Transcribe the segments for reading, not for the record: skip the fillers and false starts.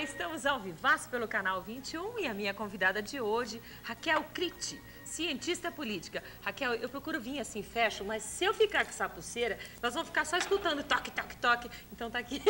estamos ao vivaço pelo Canal 21 e a minha convidada de hoje, Raquel Critti, cientista política. Raquel, eu procuro vir assim, fecho, mas se eu ficar com essa pulseira, nós vamos ficar só escutando toque, toque, toque. Então tá aqui.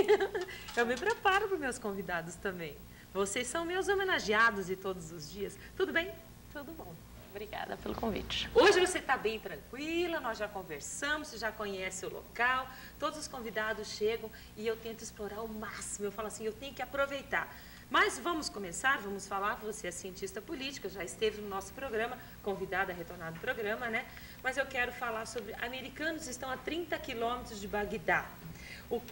Eu me preparo para os meus convidados também. Vocês são meus homenageados de todos os dias. Tudo bem? Tudo bom. Obrigada pelo convite. Hoje você está bem tranquila, nós já conversamos, você já conhece o local, todos os convidados chegam e eu tento explorar ao máximo. Eu falo assim, eu tenho que aproveitar. Mas vamos começar, vamos falar, você é cientista política, já esteve no nosso programa, convidada a retornar no programa, né? Mas eu quero falar sobre americanos que estão a 30 quilômetros de Bagdá.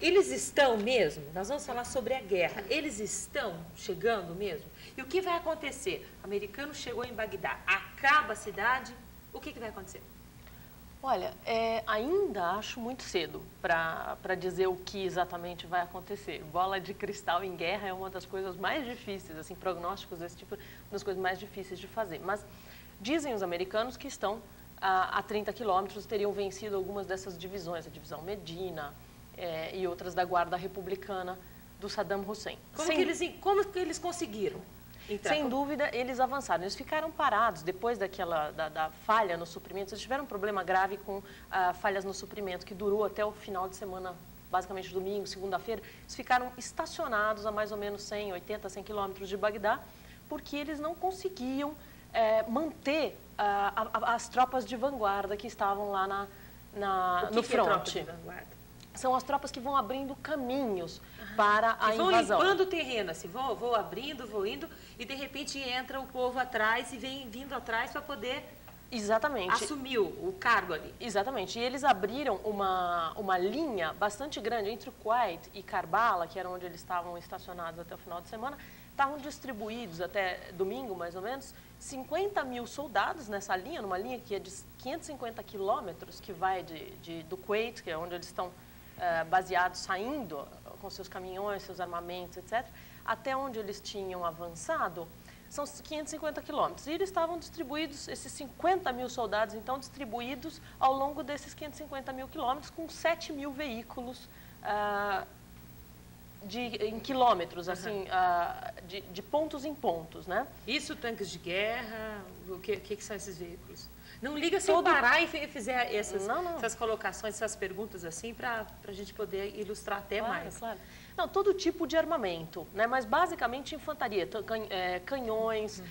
Eles estão mesmo, nós vamos falar sobre a guerra, eles estão chegando mesmo? E o que vai acontecer? O americano chegou em Bagdá, acaba a cidade, o que vai acontecer? Olha, ainda acho muito cedo para dizer o que exatamente vai acontecer. Bola de cristal em guerra é uma das coisas mais difíceis, assim, prognósticos desse tipo, uma das coisas mais difíceis de fazer. Mas dizem os americanos que estão a 30 quilômetros, teriam vencido algumas dessas divisões, a divisão Medina, e outras da Guarda Republicana do Saddam Hussein. Como que eles conseguiram? Sem dúvida, eles avançaram. Eles ficaram parados depois da falha no suprimento. Eles tiveram um problema grave com falhas no suprimento, que durou até o final de semana, basicamente domingo, segunda-feira. Eles ficaram estacionados a mais ou menos 100 quilômetros de Bagdá, porque eles não conseguiam manter as tropas de vanguarda que estavam lá no fronte. São as tropas que vão abrindo caminhos para a invasão. Vão limpando o terreno, assim, vou abrindo, vou indo, e de repente entra o povo atrás e vem vindo atrás para poder assumir o cargo ali. Exatamente. E eles abriram uma linha bastante grande entre o Kuwait e Karbala, que era onde eles estavam estacionados até o final de semana. Estavam distribuídos até domingo, mais ou menos, 50 mil soldados nessa linha, numa linha que é de 550 quilômetros, que vai do Kuwait, que é onde eles estão baseados, saindo com seus caminhões, seus armamentos, etc., até onde eles tinham avançado, são 550 quilômetros. E eles estavam distribuídos, esses 50 mil soldados, então, distribuídos ao longo desses 550 mil quilômetros, com 7 mil veículos em quilômetros, assim, de pontos em pontos, né? Isso, tanques de guerra, o que são esses veículos? Não liga sem parar e fizer essas colocações, essas perguntas assim, para a gente poder ilustrar até mais. Claro. Não, todo tipo de armamento, né? Mas basicamente infantaria, canhões,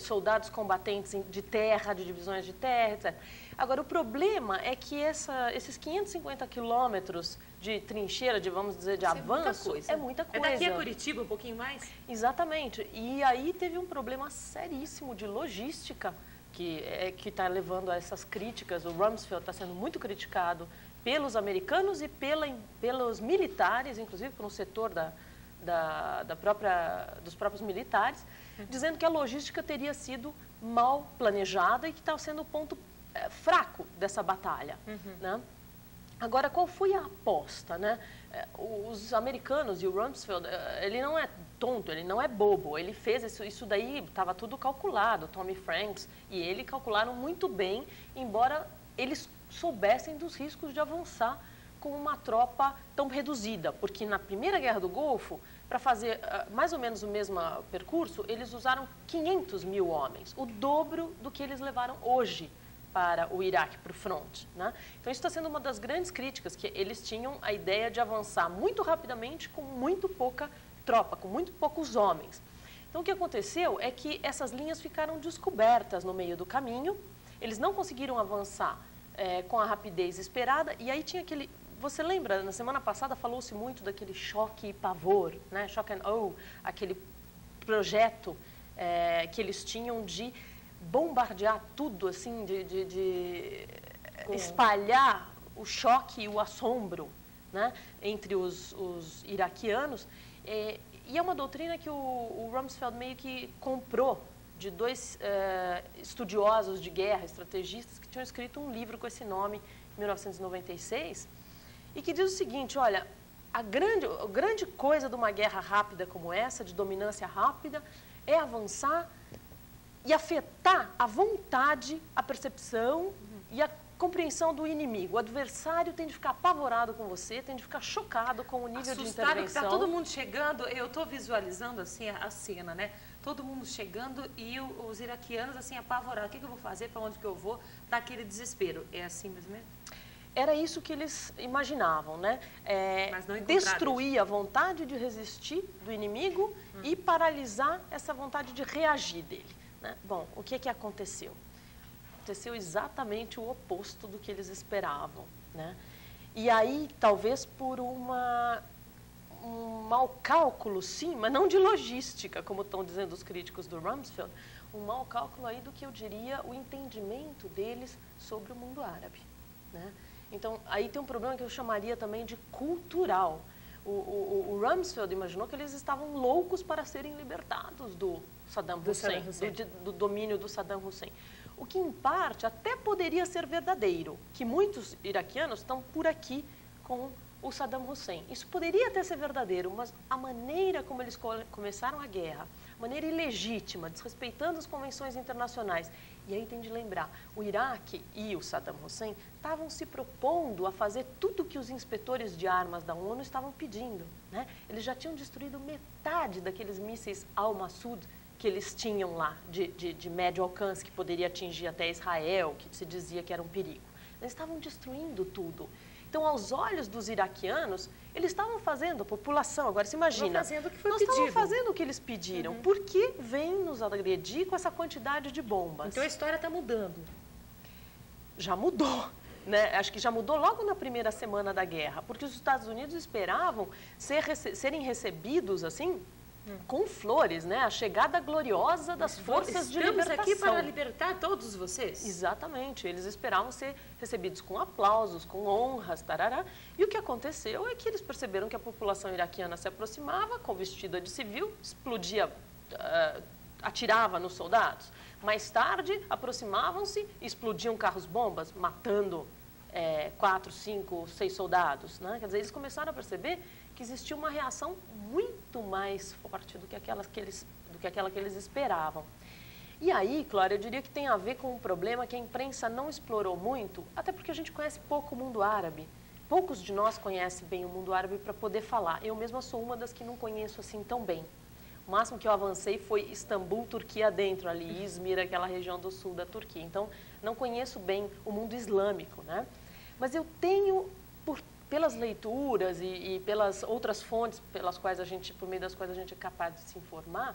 soldados combatentes de terra, de divisões de terra, etc. Agora, o problema é que esses 550 quilômetros de trincheira, vamos dizer, de avanço, é muita coisa. É daqui a Curitiba, um pouquinho mais? Exatamente. E aí teve um problema seríssimo de logística, que está levando a essas críticas. O Rumsfeld está sendo muito criticado pelos americanos e pelos militares, inclusive por um setor dos próprios militares, dizendo que a logística teria sido mal planejada e que está sendo o ponto fraco dessa batalha. Né? Agora, qual foi a aposta, né? Os americanos e o Rumsfeld, ele não é tonto, ele não é bobo, ele fez isso daí, estava tudo calculado, Tommy Franks e ele calcularam muito bem, embora eles soubessem dos riscos de avançar com uma tropa tão reduzida, porque na Primeira Guerra do Golfo, para fazer mais ou menos o mesmo percurso, eles usaram 500 mil homens, o dobro do que eles levaram hoje para o Iraque, para o front, né? Então, isso está sendo uma das grandes críticas, que eles tinham a ideia de avançar muito rapidamente com muito pouca tropa, com muito poucos homens. Então, o que aconteceu é que essas linhas ficaram descobertas no meio do caminho, eles não conseguiram avançar com a rapidez esperada, e aí tinha aquele... Você lembra, na semana passada falou-se muito daquele choque e pavor, né? Shock and awe, aquele projeto que eles tinham de bombardear tudo, assim, de espalhar o choque e o assombro, né, entre os iraquianos. E é uma doutrina que o Rumsfeld meio que comprou de dois estudiosos de guerra, estrategistas, que tinham escrito um livro com esse nome, em 1996, e que diz o seguinte: olha, a grande coisa de uma guerra rápida como essa, de dominância rápida, é avançar e afetar a vontade, a percepção e a compreensão do inimigo. O adversário tem de ficar apavorado com você, tem de ficar chocado com o nível de intervenção. Que está todo mundo chegando, eu estou visualizando assim a cena, né? Todo mundo chegando e os iraquianos assim apavorados. O que eu vou fazer? Para onde que eu vou? Daquele desespero. É assim mesmo? Era isso que eles imaginavam, né? Mas não destruir a vontade de resistir do inimigo e paralisar essa vontade de reagir dele, né? Bom, o que aconteceu? Aconteceu exatamente o oposto do que eles esperavam, né? E aí, talvez por um mau cálculo, sim, mas não de logística, como estão dizendo os críticos do Rumsfeld, um mau cálculo aí do que eu diria o entendimento deles sobre o mundo árabe, né? Então, aí tem um problema que eu chamaria também de cultural. O Rumsfeld imaginou que eles estavam loucos para serem libertados do Saddam Hussein, do domínio do Saddam Hussein. O que, em parte, até poderia ser verdadeiro, que muitos iraquianos estão por aqui com o Saddam Hussein. Isso poderia até ser verdadeiro, mas a maneira como eles começaram a guerra, maneira ilegítima, desrespeitando as convenções internacionais. E aí tem de lembrar, o Iraque e o Saddam Hussein estavam se propondo a fazer tudo o que os inspetores de armas da ONU estavam pedindo, né? Eles já tinham destruído metade daqueles mísseis Al-Massoud que eles tinham lá, de médio alcance, que poderia atingir até Israel, que se dizia que era um perigo. Eles estavam destruindo tudo. Então, aos olhos dos iraquianos, eles estavam fazendo, a população, agora se imagina, nós estávamos fazendo o que eles pediram, por que vem nos agredir com essa quantidade de bombas? Então a história está mudando. Já mudou, né? Acho que já mudou logo na primeira semana da guerra, porque os Estados Unidos esperavam serem recebidos, assim, com flores, né? A chegada gloriosa das forças de libertação. Estamos aqui para libertar todos vocês? Exatamente. Eles esperavam ser recebidos com aplausos, com honras, tarará. E o que aconteceu é que eles perceberam que a população iraquiana se aproximava, com vestida de civil, explodia, atirava nos soldados. Mais tarde, aproximavam-se, explodiam carros-bombas, matando 4, 5, 6 soldados, né? Quer dizer, eles começaram a perceber que existia uma reação muito mais forte do que aquela que eles esperavam. E aí, Cláudia, eu diria que tem a ver com um problema que a imprensa não explorou muito, até porque a gente conhece pouco o mundo árabe. Poucos de nós conhecem bem o mundo árabe para poder falar. Eu mesma sou uma das que não conheço assim tão bem. O máximo que eu avancei foi Istambul, Turquia dentro, ali, Izmir, aquela região do sul da Turquia. Então, não conheço bem o mundo islâmico, né? Mas eu tenho, pelas leituras e pelas outras fontes por meio das quais a gente é capaz de se informar,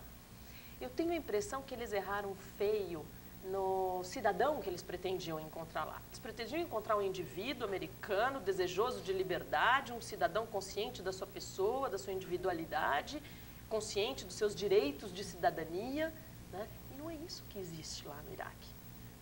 eu tenho a impressão que eles erraram feio no cidadão que eles pretendiam encontrar lá. Eles pretendiam encontrar um indivíduo americano, desejoso de liberdade, um cidadão consciente da sua pessoa, da sua individualidade, consciente dos seus direitos de cidadania, né? E não é isso que existe lá no Iraque.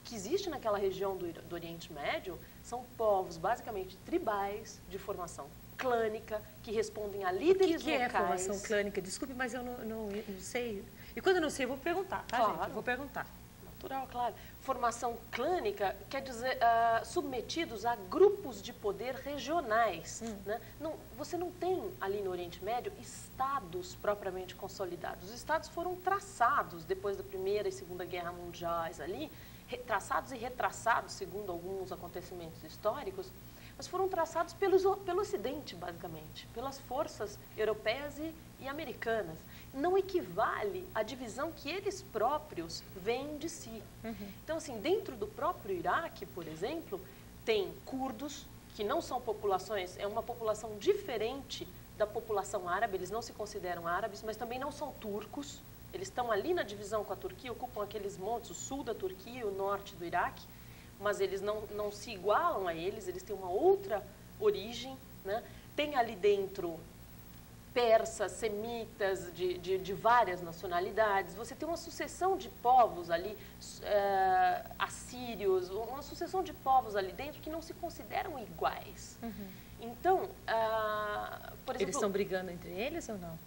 O que existe naquela região do Oriente Médio são povos basicamente tribais, de formação clânica, que respondem a líderes locais. O que é formação clânica? Desculpe, mas eu não sei. E quando eu não sei, eu vou perguntar, tá, claro. gente? Eu vou perguntar. Natural, claro. Formação clânica quer dizer submetidos a grupos de poder regionais. Né? Você não tem ali no Oriente Médio estados propriamente consolidados. Os estados foram traçados depois da Primeira e Segunda Guerra Mundiais ali, traçados e retraçados, segundo alguns acontecimentos históricos, mas foram traçados pelo Ocidente, basicamente, pelas forças europeias e americanas. Não equivale à divisão que eles próprios veem de si. Então, assim, dentro do próprio Iraque, por exemplo, tem curdos, que não são populações, é uma população diferente da população árabe, eles não se consideram árabes, mas também não são turcos. Eles estão ali na divisão com a Turquia, ocupam aqueles montes, o sul da Turquia e o norte do Iraque, mas eles não se igualam a eles têm uma outra origem, né? Tem ali dentro persas, semitas, de várias nacionalidades. Você tem uma sucessão de povos ali, assírios, uma sucessão de povos ali dentro que não se consideram iguais. Então, por exemplo... Eles estão brigando entre eles ou não?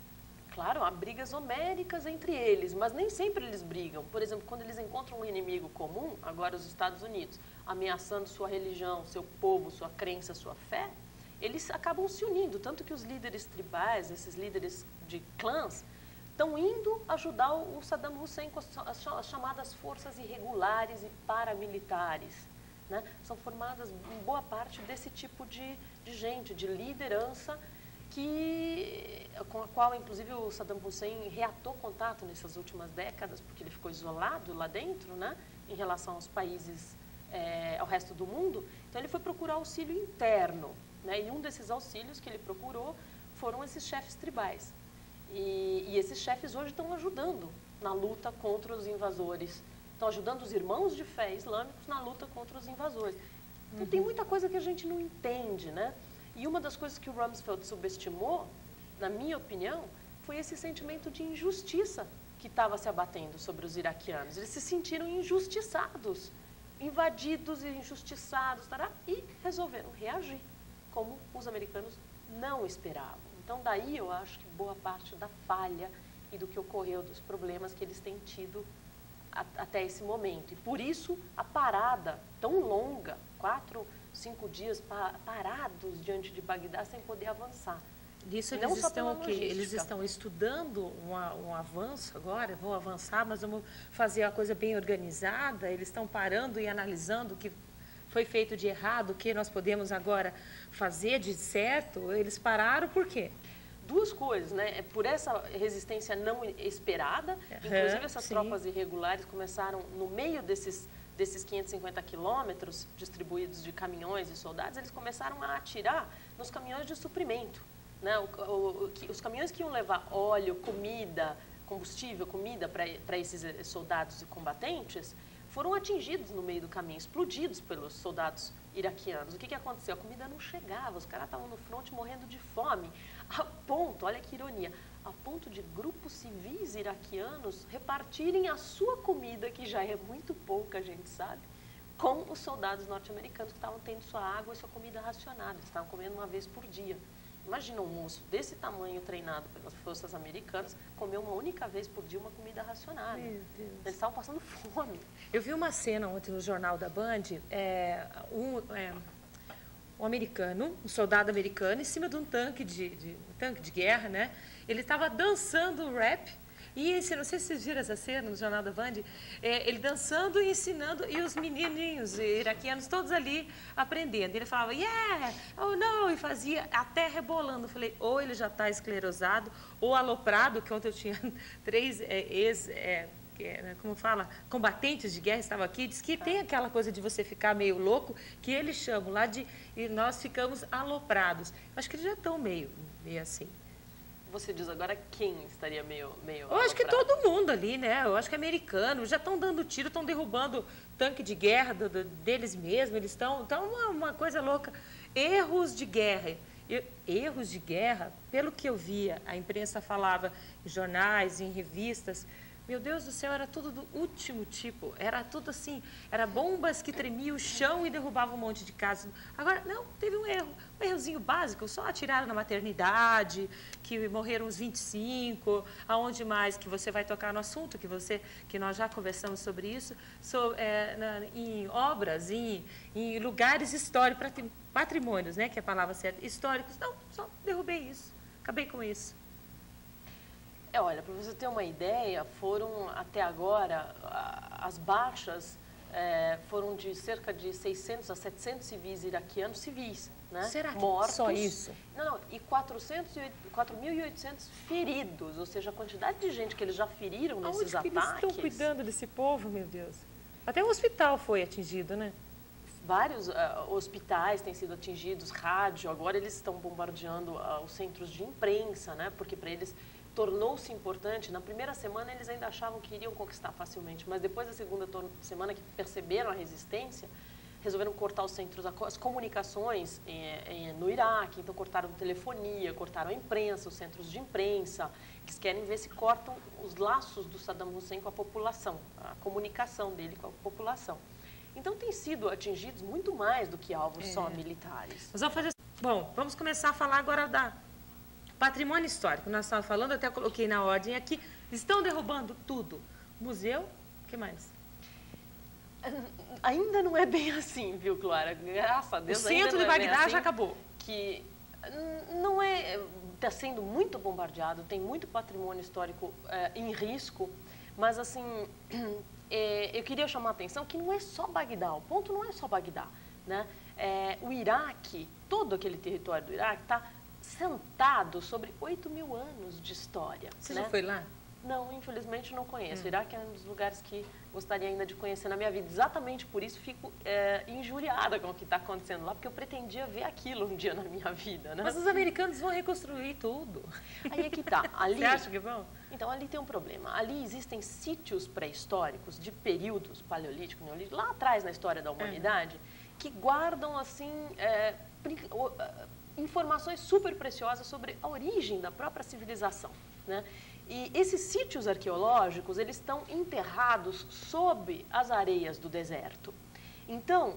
Claro, há brigas homéricas entre eles, mas nem sempre eles brigam. Por exemplo, quando eles encontram um inimigo comum, agora os Estados Unidos, ameaçando sua religião, seu povo, sua crença, sua fé, eles acabam se unindo. Tanto que os líderes tribais, esses líderes de clãs, estão indo ajudar o Saddam Hussein com as chamadas forças irregulares e paramilitares. né, são formadas em boa parte desse tipo de gente, de liderança, com a qual, inclusive, o Saddam Hussein reatou contato nessas últimas décadas, porque ele ficou isolado lá dentro, né, em relação aos países, ao resto do mundo. Então, ele foi procurar auxílio interno, né, e um desses auxílios que ele procurou foram esses chefes tribais. E esses chefes hoje estão ajudando na luta contra os invasores, estão ajudando os irmãos de fé islâmicos na luta contra os invasores. Então, tem muita coisa que a gente não entende, né? E uma das coisas que o Rumsfeld subestimou, na minha opinião, foi esse sentimento de injustiça que estava se abatendo sobre os iraquianos. Eles se sentiram injustiçados, invadidos e injustiçados, e resolveram reagir, como os americanos não esperavam. Então, daí eu acho que boa parte da falha e do que ocorreu, dos problemas que eles têm tido até esse momento. E por isso, a parada tão longa, 4, 5 dias parados diante de Bagdá sem poder avançar. Isso eles estão o quê? Eles estão estudando um avanço agora, vão avançar, mas vamos fazer a coisa bem organizada, eles estão parando e analisando o que foi feito de errado, o que nós podemos agora fazer de certo. Eles pararam por quê? Duas coisas, né? Por essa resistência não esperada, inclusive essas tropas irregulares começaram no meio desses 550 quilômetros distribuídos de caminhões e soldados, eles começaram a atirar nos caminhões de suprimento, né? Os caminhões que iam levar óleo, comida, combustível, comida para esses soldados e combatentes, foram atingidos no meio do caminho, explodidos pelos soldados iraquianos. O que aconteceu? A comida não chegava, os caras estavam no fronte morrendo de fome, a ponto, olha que ironia, a ponto de grupos civis iraquianos repartirem a sua comida, que já é muito pouca, a gente sabe, com os soldados norte-americanos que estavam tendo sua água e sua comida racionada. Eles estavam comendo uma vez por dia. Imagina um moço desse tamanho, treinado pelas forças americanas, comer uma única vez por dia uma comida racionada. Meu Deus. Eles estavam passando fome. Eu vi uma cena ontem no Jornal da Band, um americano, um soldado americano, em cima de um tanque de guerra, né? Ele estava dançando rap e ensinando, não sei se vocês viram essa cena no Jornal da Band, ele dançando e ensinando, e os menininhos iraquianos todos ali aprendendo. Ele falava, yeah, oh no, e fazia até rebolando. Eu falei, ou ele já está esclerosado, ou aloprado, que ontem eu tinha 3 como fala, combatentes de guerra estavam aqui, diz que tem aquela coisa de você ficar meio louco, que eles chamam lá e nós ficamos aloprados. Acho que eles já estão meio assim. Você diz agora quem estaria meio Eu acho que todo mundo ali, né? Eu acho que americanos já estão dando tiro, estão derrubando tanque de guerra deles mesmos, eles estão uma coisa louca. Erros de guerra. Erros de guerra, pelo que eu via, a imprensa falava em jornais, em revistas. Meu Deus do céu, era tudo do último tipo. Era tudo assim, era bombas que tremiam o chão e derrubavam um monte de casas. Agora, não, teve um errozinho básico, só atiraram na maternidade, que morreram uns 25, aonde mais que você vai tocar no assunto, que nós já conversamos sobre isso, em obras, em lugares históricos, patrimônios, né, que é a palavra certa, históricos. Não, só derrubei isso, acabei com isso. Olha, para você ter uma ideia, foram até agora, as baixas foram de cerca de 600 a 700 civis iraquianos, civis, né? Será que mortos. Só isso? Não, e 4.800 feridos, ou seja, a quantidade de gente que eles já feriram nesses ataques. Eles estão cuidando desse povo, meu Deus? Até o hospital foi atingido, né? Vários hospitais têm sido atingidos, rádio, agora eles estão bombardeando os centros de imprensa, né? Porque para eles tornou-se importante. Na primeira semana eles ainda achavam que iriam conquistar facilmente, mas depois da segunda semana que perceberam a resistência, resolveram cortar os centros, as comunicações no Iraque, então cortaram telefonia, cortaram a imprensa, os centros de imprensa. Eles querem ver se cortam os laços do Saddam Hussein com a população, a comunicação dele com a população. Então, tem sido atingidos muito mais do que alvos só militares. Nós vamos fazer... Bom, vamos começar a falar agora da patrimônio histórico. Nós estávamos falando, até coloquei na ordem aqui, estão derrubando tudo. Museu, o que mais? Ainda não é bem assim, viu, Clara? Graças a Deus, o centro de Bagdá já acabou. Que não é... Está sendo muito bombardeado, tem muito patrimônio histórico em risco, mas, assim, eu queria chamar a atenção que não é só Bagdá, o ponto não é só Bagdá, né? O Iraque, todo aquele território do Iraque está sentado sobre 8.000 anos de história. Você né? já foi lá? Não, infelizmente não conheço. O Iraque é um dos lugares que gostaria ainda de conhecer na minha vida. Exatamente por isso fico injuriada com o que está acontecendo lá, porque eu pretendia ver aquilo um dia na minha vida, né? Mas os americanos vão reconstruir tudo. Aí é que tá. Ali, Você acha que vão? Então, ali tem um problema. Ali existem sítios pré-históricos de períodos paleolítico, neolítico, lá atrás na história da humanidade, que guardam, assim, informações super preciosas sobre a origem da própria civilização, né? E esses sítios arqueológicos, eles estão enterrados sob as areias do deserto. Então,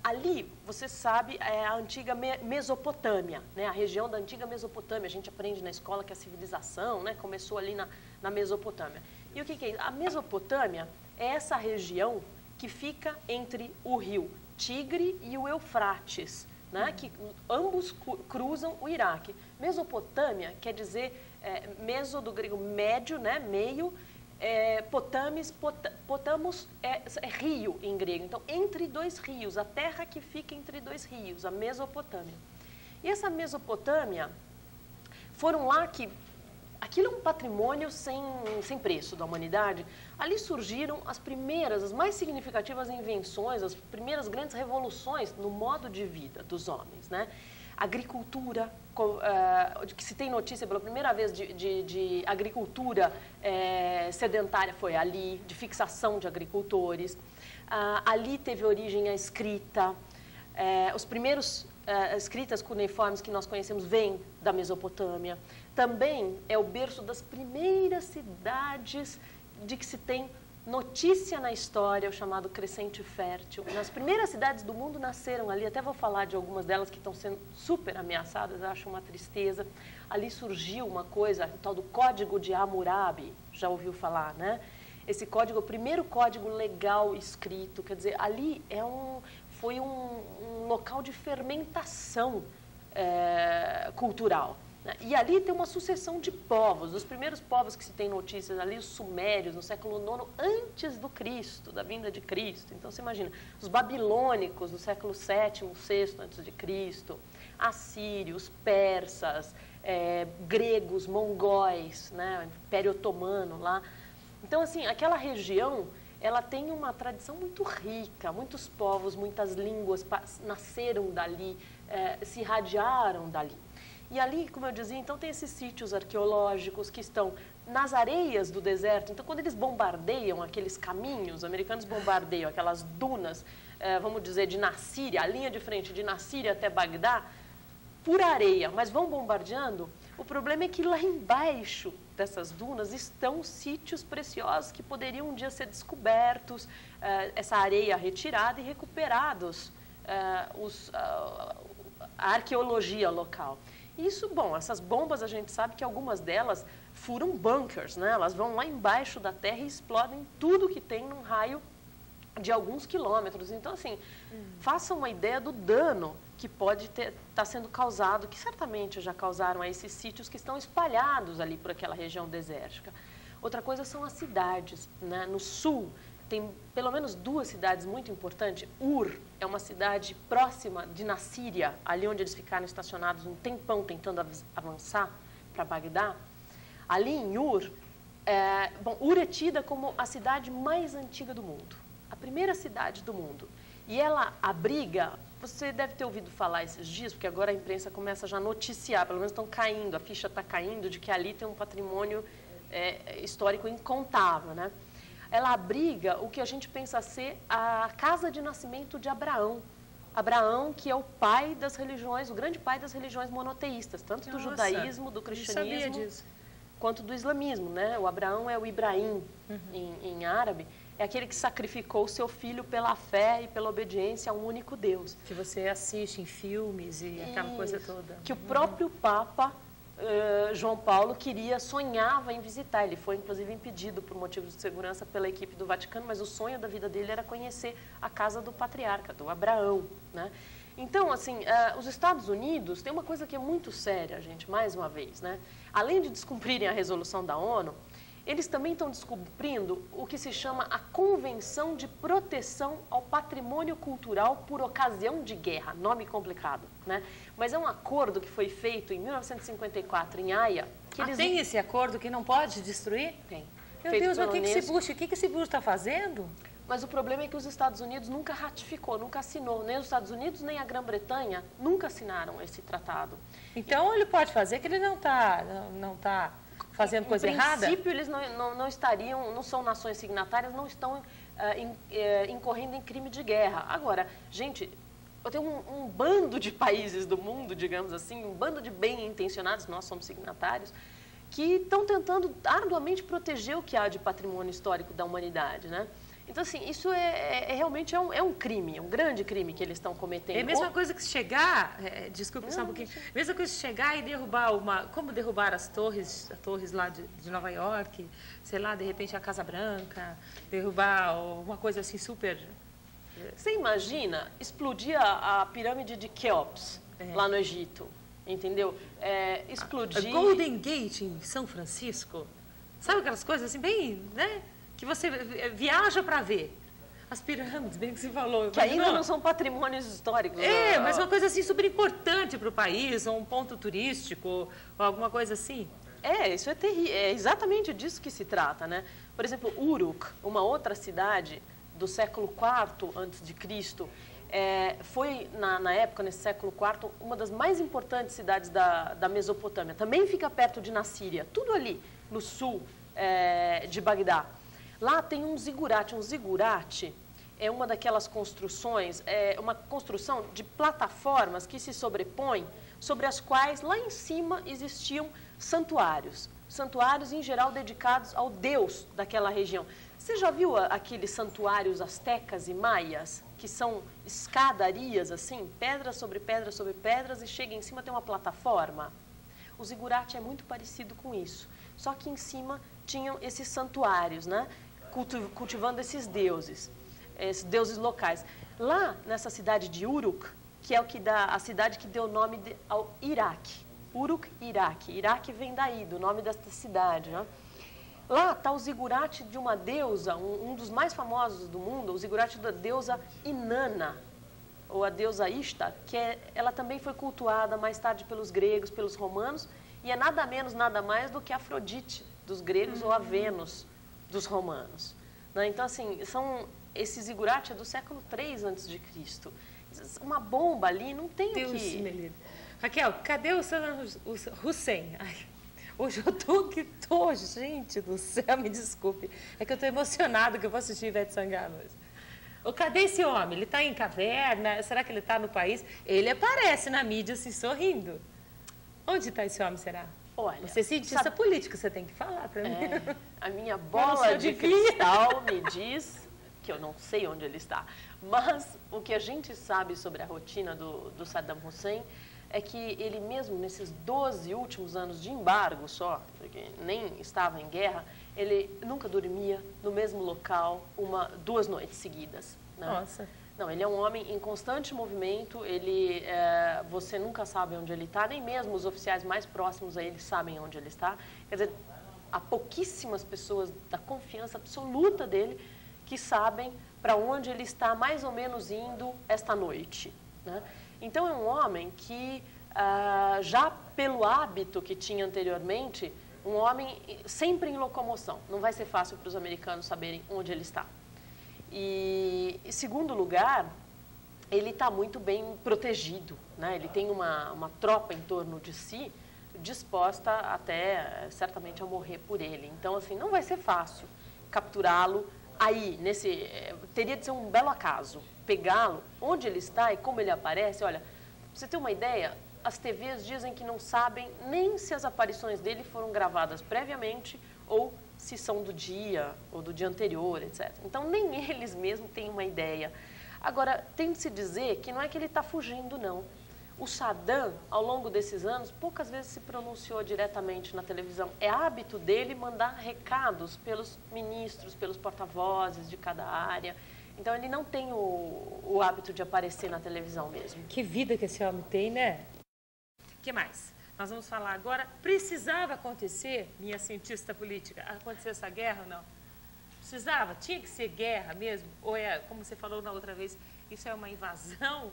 ali, você sabe, é a antiga Mesopotâmia, né? A região da antiga Mesopotâmia. A gente aprende na escola que a civilização, né, começou ali na Mesopotâmia. E o que é isso? A Mesopotâmia é essa região que fica entre o rio Tigre e o Eufrates, né? Que ambos cruzam o Iraque. Mesopotâmia quer dizer, meso do grego médio, né? Meio, potamos é rio em grego. Então, entre dois rios, a terra que fica entre dois rios, a Mesopotâmia. E essa Mesopotâmia, foram lá que... Aquilo é um patrimônio sem preço da humanidade. Ali surgiram as primeiras, as mais significativas invenções, as primeiras grandes revoluções no modo de vida dos homens, né? Agricultura, que se tem notícia pela primeira vez de agricultura sedentária foi ali, de fixação de agricultores. Ali teve origem a escrita. Os primeiros escritas cuneiformes que nós conhecemos vêm da Mesopotâmia. Também é o berço das primeiras cidades de que se tem notícia na história, o chamado Crescente Fértil. As primeiras cidades do mundo nasceram ali, até vou falar de algumas delas que estão sendo super ameaçadas, acho uma tristeza. Ali surgiu uma coisa, o tal do Código de Hammurabi, já ouviu falar, né? Esse código é o primeiro código legal escrito, quer dizer, ali foi um local de fermentação cultural. E ali tem uma sucessão de povos. Os primeiros povos que se tem notícias ali, os sumérios, no século IX, antes do Cristo, da vinda de Cristo. Então, você imagina, os babilônicos, no século VII, VI antes de Cristo, assírios, persas, gregos, mongóis, né, Império Otomano lá. Então, assim, aquela região, ela tem uma tradição muito rica, muitos povos, muitas línguas nasceram dali, se irradiaram dali. E ali, como eu dizia, então tem esses sítios arqueológicos que estão nas areias do deserto. Então, quando eles bombardeiam aqueles caminhos, os americanos bombardeiam aquelas dunas, vamos dizer, de Nassíria, a linha de frente de Nassíria até Bagdá, por areia, mas vão bombardeando. O problema é que lá embaixo dessas dunas estão sítios preciosos que poderiam um dia ser descobertos, essa areia retirada e recuperados a arqueologia local. Isso, bom, essas bombas a gente sabe que algumas delas furam bunkers, né? Elas vão lá embaixo da terra e explodem tudo que tem num raio de alguns quilômetros. Então, assim, faça uma ideia do dano que pode estar sendo causado, que certamente já causaram a esses sítios que estão espalhados ali por aquela região desértica. Outra coisa são as cidades, né? No sul, tem pelo menos duas cidades muito importantes. Ur é uma cidade próxima de Nassíria, ali onde eles ficaram estacionados um tempão tentando avançar para Bagdá. Ali em Ur, Ur é tida como a cidade mais antiga do mundo, a primeira cidade do mundo. E ela abriga, você deve ter ouvido falar esses dias, porque agora a imprensa começa já a noticiar, pelo menos estão caindo, a ficha está caindo de que ali tem um patrimônio histórico incontável, né? Ela abriga o que a gente pensa ser a casa de nascimento de Abraão. Abraão, que é o pai das religiões, o grande pai das religiões monoteístas, tanto do judaísmo, do cristianismo, quanto do islamismo, né? O Abraão é o Ibrahim, em árabe, é aquele que sacrificou o seu filho pela fé e pela obediência a um único Deus. Que você assiste em filmes e aquela coisa toda. Que o próprio Papa João Paulo sonhava em visitar. Ele foi, inclusive, impedido por motivos de segurança pela equipe do Vaticano, mas o sonho da vida dele era conhecer a casa do patriarca, do Abraão, né? Então, assim, os Estados Unidos tem uma coisa que é muito séria, gente, mais uma vez, né? Além de descumprirem a resolução da ONU, eles também estão descobrindo o que se chama a Convenção de Proteção ao Patrimônio Cultural por Ocasião de Guerra. Nome complicado, né? Mas é um acordo que foi feito em 1954 em Haia. Que eles... Tem esse acordo que não pode destruir? Tem. Meu Deus, mas o que esse Bush está fazendo? Mas o problema é que os Estados Unidos nunca ratificou, nunca assinou. Nem os Estados Unidos, nem a Grã-Bretanha nunca assinaram esse tratado. Então, ele pode fazer que ele não tá fazendo coisa errada? Em princípio, eles não estariam, não são nações signatárias, não estão incorrendo em crime de guerra. Agora, gente, eu tenho um bando de países do mundo, digamos assim, um bando de bem-intencionados, nós somos signatários, que estão tentando arduamente proteger o que há de patrimônio histórico da humanidade, né? Então, assim, isso realmente é um crime, um grande crime que eles estão cometendo. É a mesma coisa que chegar, desculpe só um pouquinho, mesma coisa que chegar e derrubar como derrubar as torres lá de Nova York, sei lá, de repente a Casa Branca, derrubar uma coisa assim super... Você imagina explodir a pirâmide de Quéops, lá no Egito, entendeu? Explodir... A Golden Gate em São Francisco, sabe aquelas coisas assim bem, né? Que você viaja para ver. As pirâmides, bem que você falou. Que ainda não são patrimônios históricos. Mas uma coisa assim super importante para o país, ou um ponto turístico, ou alguma coisa assim. Isso é terrível. É exatamente disso que se trata, né? Por exemplo, Uruk, uma outra cidade do século IV a.C., foi, na época, nesse século IV, uma das mais importantes cidades da Mesopotâmia. Também fica perto de Nassíria, tudo ali no sul de Bagdá. Lá tem um zigurate. Um zigurate é uma daquelas construções, uma construção de plataformas que se sobrepõem, sobre as quais lá em cima existiam santuários. Santuários, em geral, dedicados ao deus daquela região. Você já viu aqueles santuários astecas e maias, que são escadarias, assim, pedras sobre pedras sobre pedras, e chega em cima tem uma plataforma? O zigurate é muito parecido com isso, só que em cima tinham esses santuários, né? Cultivando esses deuses locais. Lá, nessa cidade de Uruk, que é a cidade que deu nome ao Iraque. Uruk, Iraque. Iraque vem daí, do nome desta cidade, né? Lá está o zigurate de uma deusa, um dos mais famosos do mundo, o zigurate da deusa Inanna, ou a deusa Ishtar, que ela também foi cultuada mais tarde pelos gregos, pelos romanos, e é nada menos, nada mais do que Afrodite dos gregos, ou a Vênus dos romanos. Né? Então, assim, esse zigurate é do século III a.C. Uma bomba ali não tem Deus o que... me livre. Raquel, cadê o Saddam Hussein? Ai, hoje eu tô, gente do céu, me desculpe. É que eu tô emocionada que eu vou assistir Ivete Sangalo hoje. Cadê esse homem? Ele está em caverna? Será que ele está no país? Ele aparece na mídia assim, sorrindo. Onde está esse homem, será? Olha, você é cientista político, você tem que falar para mim. A minha bola de cristal me diz que eu não sei onde ele está. Mas o que a gente sabe sobre a rotina do Saddam Hussein é que ele mesmo, nesses 12 últimos anos de embargo só, porque nem estava em guerra, ele nunca dormia no mesmo local 2 noites seguidas. Né? Nossa. Não, ele é um homem em constante movimento, você nunca sabe onde ele está, nem mesmo os oficiais mais próximos a ele sabem onde ele está. Quer dizer, há pouquíssimas pessoas da confiança absoluta dele que sabem para onde ele está mais ou menos indo esta noite. Né? Então, é um homem que, já pelo hábito que tinha anteriormente, um homem sempre em locomoção. Não vai ser fácil para os americanos saberem onde ele está. E, em segundo lugar, ele está muito bem protegido, né? Ele tem uma tropa em torno de si disposta até, certamente, a morrer por ele. Então, assim, não vai ser fácil capturá-lo aí, teria de ser um belo acaso, pegá-lo, onde ele está e como ele aparece. Olha, pra você ter uma ideia, as TVs dizem que não sabem nem se as aparições dele foram gravadas previamente ou se são do dia ou do dia anterior, etc. Então, nem eles mesmos têm uma ideia. Agora, tem de se dizer que não é que ele está fugindo, não. O Saddam, ao longo desses anos, poucas vezes se pronunciou diretamente na televisão. É hábito dele mandar recados pelos ministros, pelos porta-vozes de cada área. Então, ele não tem o hábito de aparecer na televisão mesmo. Que vida que esse homem tem, né? O que mais? Nós vamos falar agora, precisava acontecer, minha cientista política, acontecer essa guerra ou não? Precisava? Tinha que ser guerra mesmo? Ou é, como você falou na outra vez, isso é uma invasão?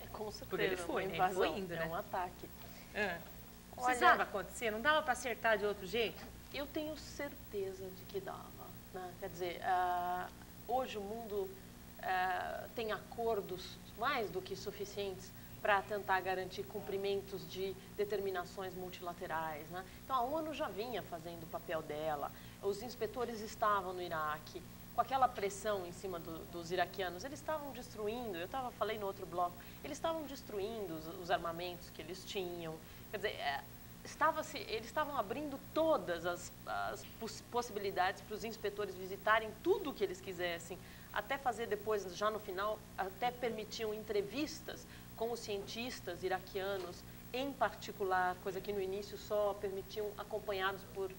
É, com certeza. Porque ele foi, né? Invasão, Ele foi indo, né? É um ataque. Precisava acontecer? Não dava para acertar de outro jeito? Eu tenho certeza de que dava. Né? Quer dizer, hoje o mundo tem acordos mais do que suficientes para tentar garantir cumprimentos de determinações multilaterais. Né? Então, a ONU já vinha fazendo o papel dela, os inspetores estavam no Iraque, com aquela pressão em cima dos iraquianos, eles estavam destruindo, falei no outro bloco, eles estavam destruindo os armamentos que eles tinham, quer dizer, eles estavam abrindo todas as possibilidades para os inspetores visitarem tudo o que eles quisessem, até fazer depois, já no final, até permitiam entrevistas com os cientistas iraquianos, em particular, coisa que no início só permitiam acompanhados por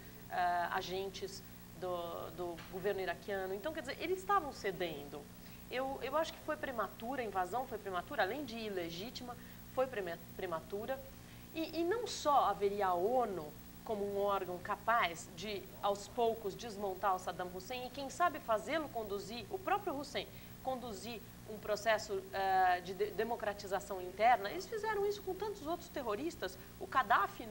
agentes do governo iraquiano. Então, quer dizer, eles estavam cedendo. Eu acho que foi prematura, a invasão foi prematura, além de ilegítima, foi prematura. E não só haveria a ONU como um órgão capaz de, aos poucos, desmontar o Saddam Hussein e, quem sabe, fazê-lo conduzir, o próprio Hussein, conduzir um processo de democratização interna. Eles fizeram isso com tantos outros terroristas. O Gaddafi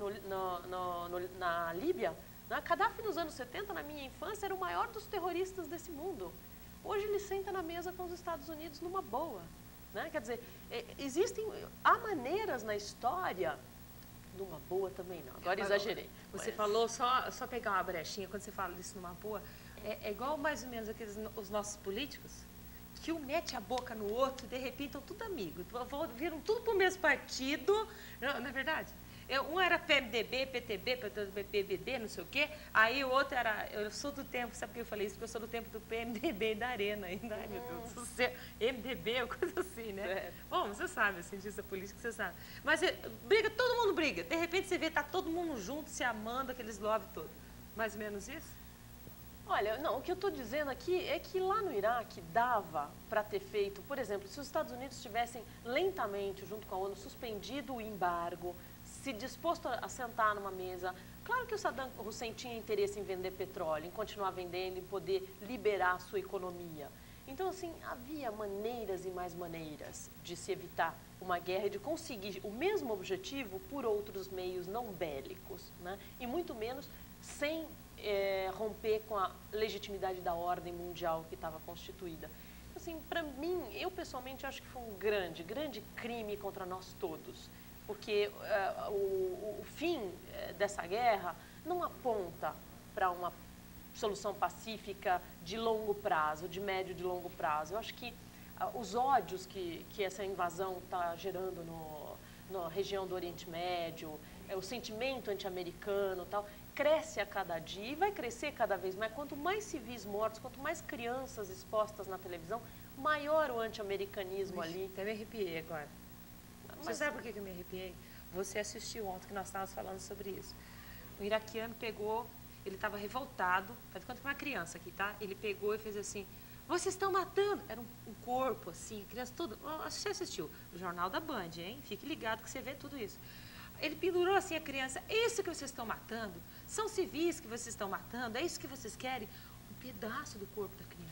na Líbia, né? Gaddafi nos anos 70, na minha infância, era o maior dos terroristas desse mundo. Hoje ele senta na mesa com os Estados Unidos numa boa. Né? Quer dizer, há maneiras na história, numa boa também não, agora exagerei. Você falou, só pegar uma brechinha, quando você fala disso numa boa, é igual mais ou menos os nossos políticos, que um mete a boca no outro e de repente estão tudo amigos, viram tudo para o mesmo partido, não é verdade? Um era PMDB, PTB, PBD, não sei o quê, aí o outro era, eu sou do tempo, sabe por que eu falei isso? Porque eu sou do tempo do PMDB e da Arena ainda, ai meu Deus do céu, MDB, coisa assim, né? Bom, você sabe, cientista político, você sabe. Mas briga, todo mundo briga, de repente você vê, tá todo mundo junto, se amando, aqueles love todo. Mais ou menos isso? Olha, não, o que eu estou dizendo aqui é que lá no Iraque dava para ter feito, por exemplo, se os Estados Unidos tivessem lentamente, junto com a ONU, suspendido o embargo, se disposto a sentar numa mesa. Claro que o Saddam Hussein tinha interesse em vender petróleo, em continuar vendendo, em poder liberar a sua economia. Então, assim, havia maneiras e mais maneiras de se evitar uma guerra e de conseguir o mesmo objetivo por outros meios não bélicos, né? E muito menos sem romper com a legitimidade da ordem mundial que estava constituída. Assim, para mim, eu pessoalmente acho que foi um grande, grande crime contra nós todos. Porque o fim dessa guerra não aponta para uma solução pacífica de longo prazo, de médio e de longo prazo. Eu acho que os ódios que essa invasão está gerando na região do Oriente Médio, o sentimento anti-americano, tal, cresce a cada dia e vai crescer cada vez mais. Quanto mais civis mortos, quanto mais crianças expostas na televisão, maior o anti-americanismo ali. Até me arrepiei agora. Você sabe por que eu me arrepiei? Você assistiu ontem que nós estávamos falando sobre isso. O iraquiano pegou, ele estava revoltado, faz quanto que uma criança aqui, tá? Ele pegou e fez assim, vocês estão matando. Era um corpo assim, criança tudo. Você assistiu o Jornal da Band, hein? Fique ligado que você vê tudo isso. Ele pendurou assim a criança, é isso que vocês estão matando? São civis que vocês estão matando? É isso que vocês querem? Um pedaço do corpo da criança.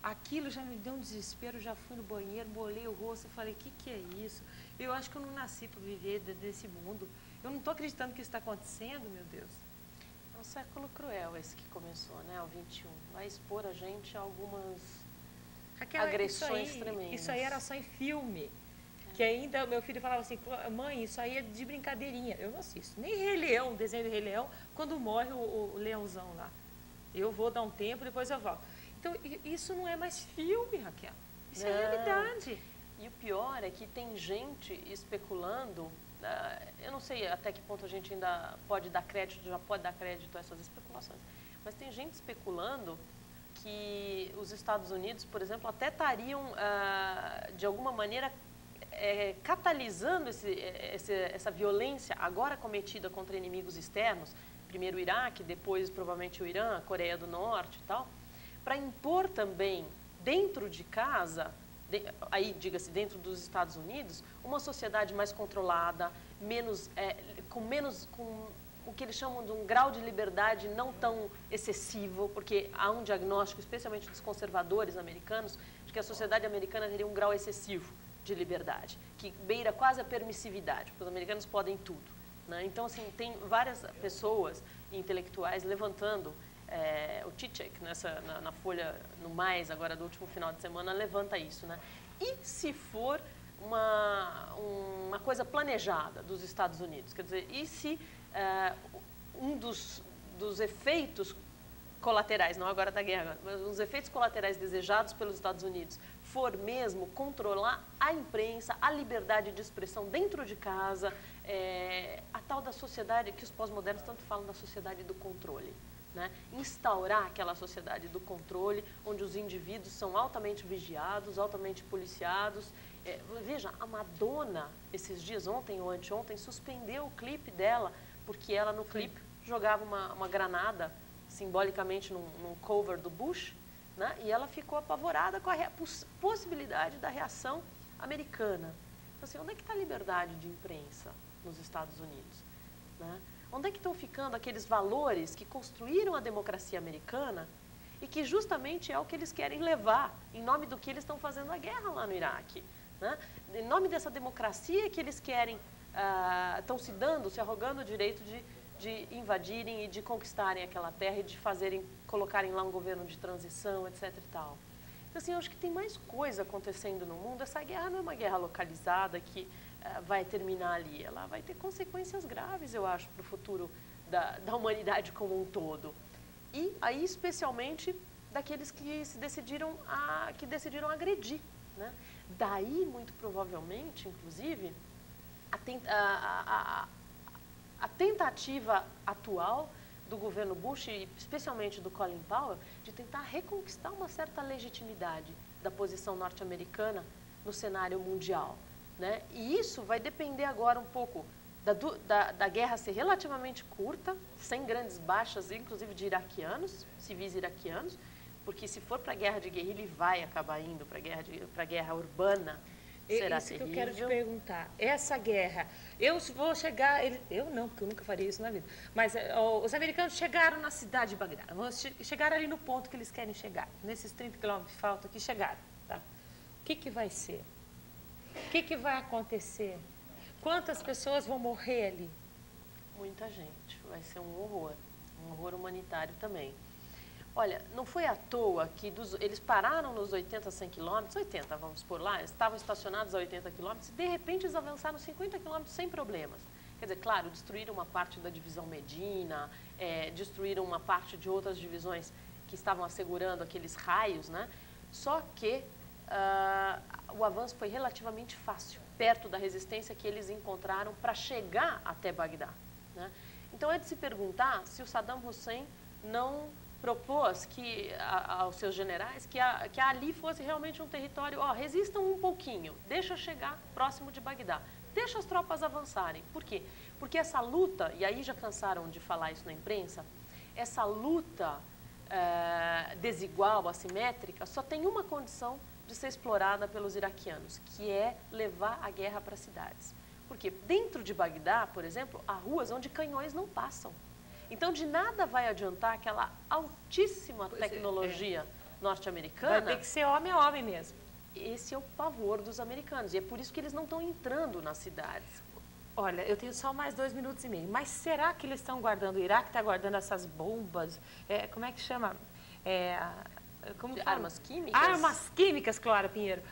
Aquilo já me deu um desespero, já fui no banheiro, molhei o rosto e falei, o que é isso? Eu acho que eu não nasci para viver desse mundo. Eu não estou acreditando que isso está acontecendo, meu Deus. É um século cruel esse que começou, né, o 21. Vai expor a gente a algumas agressões tremendas. Isso aí era só em filme. Que ainda meu filho falava assim, mãe, isso aí é de brincadeirinha. Eu não assisto. Nem Rei Leão, desenho do Rei Leão, quando morre o leãozão lá. Eu vou dar um tempo, depois eu volto. Então, isso não é mais filme, Raquel. Isso é realidade. E o pior é que tem gente especulando, eu não sei até que ponto a gente ainda pode dar crédito, já pode dar crédito a essas especulações, mas tem gente especulando que os Estados Unidos, por exemplo, até estariam, de alguma maneira, catalisando essa violência agora cometida contra inimigos externos, primeiro o Iraque, depois provavelmente o Irã, a Coreia do Norte e tal, para impor também dentro de casa, aí diga-se dentro dos Estados Unidos, uma sociedade mais controlada, menos com o que eles chamam de um grau de liberdade não tão excessivo, porque há um diagnóstico, especialmente dos conservadores americanos, de que a sociedade americana teria um grau excessivo de liberdade, que beira quase a permissividade, porque os americanos podem tudo, né? Então, assim, tem várias pessoas intelectuais levantando, o Zizek, na Folha, no Mais, agora do último final de semana, levanta isso, né? E se for uma coisa planejada dos Estados Unidos, quer dizer, e se um dos efeitos colaterais, não agora da guerra, mas os efeitos colaterais desejados pelos Estados Unidos for mesmo controlar a imprensa, a liberdade de expressão dentro de casa, a tal da sociedade que os pós-modernos tanto falam da sociedade do controle, né? Instaurar aquela sociedade do controle, onde os indivíduos são altamente vigiados, altamente policiados. Veja, a Madonna, esses dias, ontem ou anteontem, suspendeu o clipe dela, porque ela no clipe jogava uma granada simbolicamente num cover do Bush, né? E ela ficou apavorada com a possibilidade da reação americana. Então, assim, onde é que está a liberdade de imprensa nos Estados Unidos, né? Onde é que estão ficando aqueles valores que construíram a democracia americana e que justamente é o que eles querem levar, em nome do que eles estão fazendo a guerra lá no Iraque, né? Em nome dessa democracia que eles querem, estão se arrogando o direito de invadirem e de conquistarem aquela terra e de colocarem lá um governo de transição, etc. e tal. Então, assim, eu acho que tem mais coisa acontecendo no mundo. Essa guerra não é uma guerra localizada que vai terminar ali. Ela vai ter consequências graves, eu acho, para o futuro da humanidade como um todo. E aí, especialmente, daqueles que decidiram agredir, né? Daí, muito provavelmente, inclusive, a tentativa atual do governo Bush, e especialmente do Colin Powell, de tentar reconquistar uma certa legitimidade da posição norte-americana no cenário mundial, né? E isso vai depender agora um pouco da guerra ser relativamente curta, sem grandes baixas, inclusive de iraquianos, civis iraquianos, porque se for para a guerra de guerrilha, ele vai acabar indo para a guerra urbana. Será isso terrível. que eu quero te perguntar. Essa guerra, eu vou chegar... Eu não, porque eu nunca faria isso na vida. Mas os americanos chegaram na cidade de Bagdá. Chegaram ali no ponto que eles querem chegar. Nesses 30 quilômetros que faltam aqui, chegaram. Tá? O que vai ser? O que vai acontecer? Quantas pessoas vão morrer ali? Muita gente. Vai ser um horror humanitário também. Olha, não foi à toa que eles pararam nos 80, 100 quilômetros, 80, vamos por lá, estavam estacionados a 80 quilômetros e, de repente, eles avançaram 50 quilômetros sem problemas. Quer dizer, claro, destruíram uma parte da divisão Medina, destruíram uma parte de outras divisões que estavam assegurando aqueles raios, né? Só que o avanço foi relativamente fácil, perto da resistência que eles encontraram para chegar até Bagdá, né? Então, é de se perguntar se o Saddam Hussein não propôs aos seus generais que ali fosse realmente um território, resistam um pouquinho, deixa chegar próximo de Bagdá, deixa as tropas avançarem. Por quê? Porque essa luta, e aí já cansaram de falar isso na imprensa, essa luta desigual, assimétrica, só tem uma condição de ser explorada pelos iraquianos, que é levar a guerra para cidades. Porque dentro de Bagdá, por exemplo, há ruas onde canhões não passam. Então, de nada vai adiantar aquela altíssima tecnologia norte-americana. Vai ter que ser homem a homem mesmo. Esse é o pavor dos americanos. E é por isso que eles não estão entrando nas cidades. Olha, eu tenho só mais 2 minutos e meio. Mas será que eles estão guardando? O Iraque está guardando essas bombas? Como é que chama? Armas químicas? Armas químicas, Clara Pinheiro.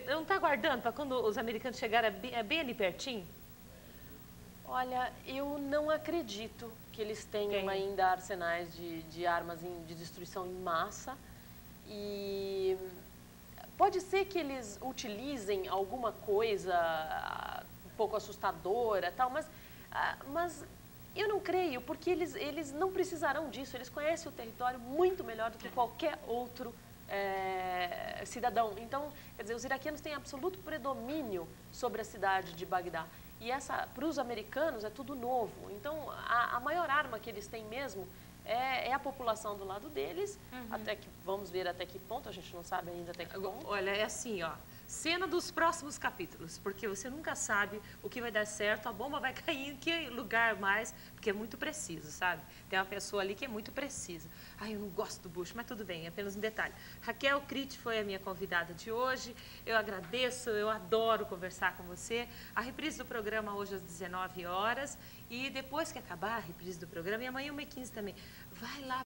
Não está guardando para quando os americanos chegarem bem ali pertinho? Olha, eu não acredito que eles tenham ainda arsenais de armas de destruição em massa. E pode ser que eles utilizem alguma coisa um pouco assustadora, tal, mas eu não creio, porque eles não precisarão disso. Eles conhecem o território muito melhor do que qualquer outro cidadão. Então, quer dizer, os iraquianos têm absoluto predomínio sobre a cidade de Bagdá. E para os americanos, é tudo novo. Então, a maior arma que eles têm mesmo é a população do lado deles, vamos ver até que ponto, a gente não sabe ainda até que ponto. Olha, é assim, cena dos próximos capítulos, porque você nunca sabe o que vai dar certo, a bomba vai cair em que lugar mais, porque é muito preciso, sabe? Tem uma pessoa ali que é muito precisa. Ai, eu não gosto do Bush, mas tudo bem, é apenas um detalhe. Raquel Critt foi a minha convidada de hoje, eu agradeço, eu adoro conversar com você. A reprise do programa hoje às 19 horas, e depois que acabar a reprise do programa, e amanhã 1h15 também, vai lá